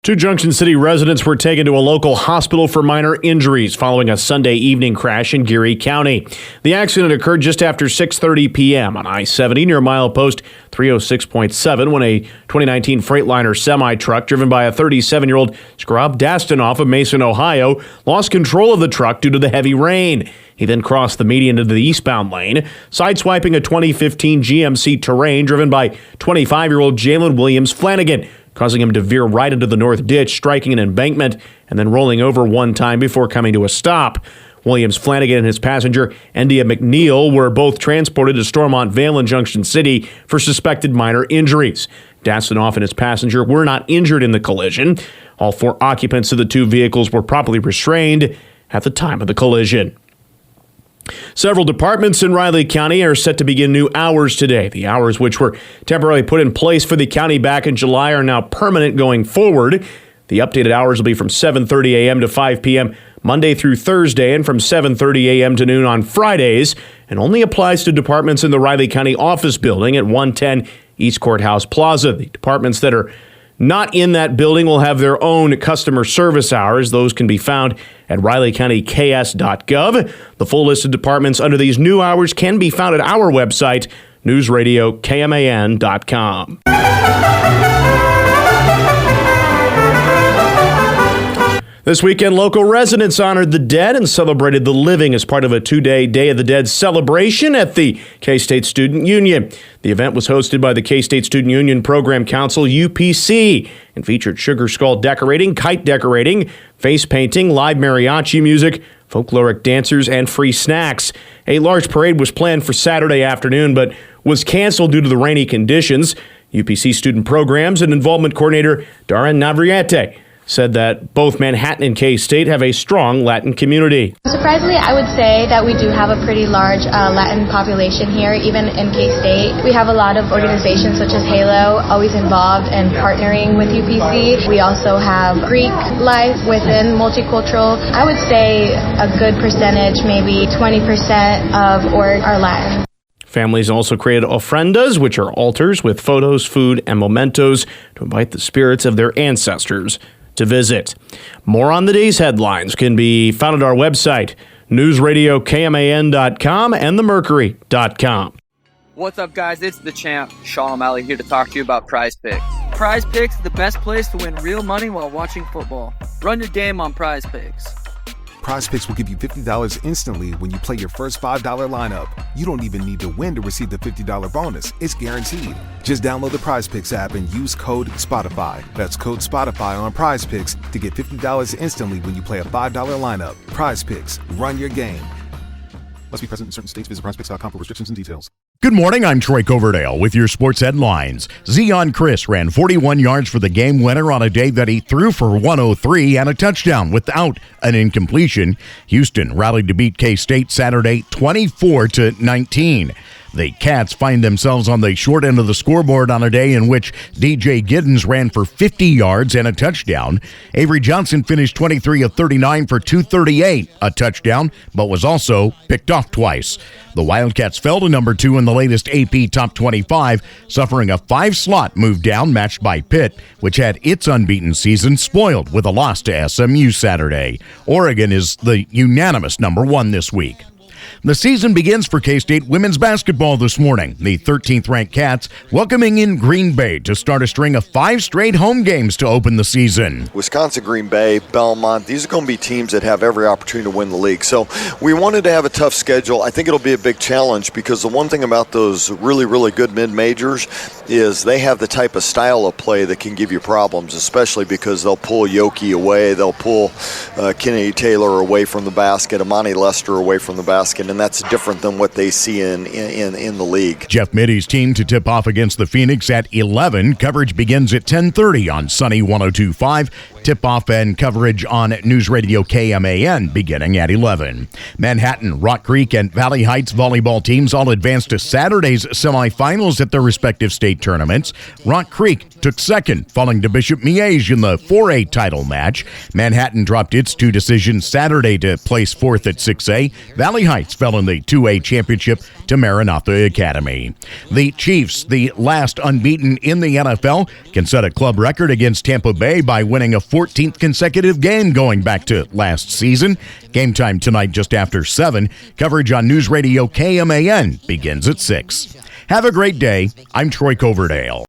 Two Junction City residents were taken to a local hospital for minor injuries following a Sunday evening crash in Geary County. The accident occurred just after 6:30 p.m. on I-70 near milepost 306.7 when a 2019 Freightliner semi-truck driven by a 37-year-old Scrob Dastanoff of Mason, Ohio, lost control of the truck due to the heavy rain. He then crossed the median into the eastbound lane, sideswiping a 2015 GMC Terrain driven by 25-year-old Jalen Williams Flanagan, causing him to veer right into the north ditch, striking an embankment, and then rolling over one time before coming to a stop. Williams Flanagan and his passenger, Endia McNeil, were both transported to Stormont Vale in Junction City for suspected minor injuries. Dastanoff and his passenger were not injured in the collision. All four occupants of the two vehicles were properly restrained at the time of the collision. Several departments in Riley County are set to begin new hours today. The hours, which were temporarily put in place for the county back in July, are now permanent going forward. The updated hours will be from 7:30 a.m. to 5 p.m. Monday through Thursday and from 7:30 a.m. to noon on Fridays, and only applies to departments in the Riley County office building at 110 East Courthouse Plaza. The departments that are not in that building will have their own customer service hours. Those can be found at rileycountyks.gov. The full list of departments under these new hours can be found at our website, newsradiokman.com. This weekend, local residents honored the dead and celebrated the living as part of a two-day Day of the Dead celebration at the K-State Student Union. The event was hosted by the K-State Student Union Program Council, UPC, and featured sugar skull decorating, kite decorating, face painting, live mariachi music, folkloric dancers, and free snacks. A large parade was planned for Saturday afternoon, but was canceled due to the rainy conditions. UPC Student Programs and Involvement Coordinator Darren Navriete said that both Manhattan and K-State have a strong Latin community. Surprisingly, I would say that we do have a pretty large Latin population here, even in K-State. We have a lot of organizations such as Halo, always involved and partnering with UPC. We also have Greek life within multicultural. I would say a good percentage, maybe 20% of org are Latin. Families also created ofrendas, which are altars with photos, food, and mementos to invite the spirits of their ancestors to visit. More on the day's headlines can be found at our website, newsradiokman.com and themercury.com. What's up, guys? It's the champ, Sean O'Malley, here to talk to you about Prize Picks. Prize Picks is the best place to win real money while watching football. Run your game on Prize Picks. Prize Picks will give you $50 instantly when you play your first $5 lineup. You don't even need to win to receive the $50 bonus. It's guaranteed. Just download the Prize Picks app and use code SPOTIFY. That's code SPOTIFY on Prize Picks to get $50 instantly when you play a $5 lineup. Prize Picks. Run your game. Must be present in certain states. Visit prizepicks.com for restrictions and details. Good morning, I'm Troy Coverdale with your sports headlines. Zion Chris ran 41 yards for the game winner on a day that he threw for 103 and a touchdown without an incompletion. Houston rallied to beat K-State Saturday 24-19. The Cats find themselves on the short end of the scoreboard on a day in which DJ Giddens ran for 50 yards and a touchdown. Avery Johnson finished 23 of 39 for 238, a touchdown, but was also picked off twice. The Wildcats fell to number 2 in the latest AP Top 25, suffering a 5-slot move down matched by Pitt, which had its unbeaten season spoiled with a loss to SMU Saturday. Oregon is the unanimous number 1 this week. The season begins for K-State women's basketball this morning. The 13th-ranked Cats welcoming in Green Bay to start a string of 5 straight home games to open the season. Wisconsin, Green Bay, Belmont, these are going to be teams that have every opportunity to win the league. So we wanted to have a tough schedule. I think it'll be a big challenge because the one thing about those really, really good mid-majors is they have the type of style of play that can give you problems, especially because they'll pull Yoki away, they'll pull Kennedy Taylor away from the basket, Amani Lester away from the basket, and that's different than what they see in the league. Jeff Mitty's team to tip off against the Phoenix at 11. Coverage begins at 10:30 on Sunny 102.5. Tip-off and coverage on News Radio KMAN beginning at 11. Manhattan, Rock Creek, and Valley Heights volleyball teams all advanced to Saturday's semifinals at their respective state tournaments. Rock Creek took second, falling to Bishop Miege in the 4A title match. Manhattan dropped its 2 decisions Saturday to place 4th at 6A. Valley Heights fell in the 2A championship to Maranatha Academy. The Chiefs, the last unbeaten in the NFL, can set a club record against Tampa Bay by winning a 14th consecutive game going back to last season. Game time tonight just after 7. Coverage on News Radio KMAN begins at 6. Have a great day. I'm Troy Coverdale.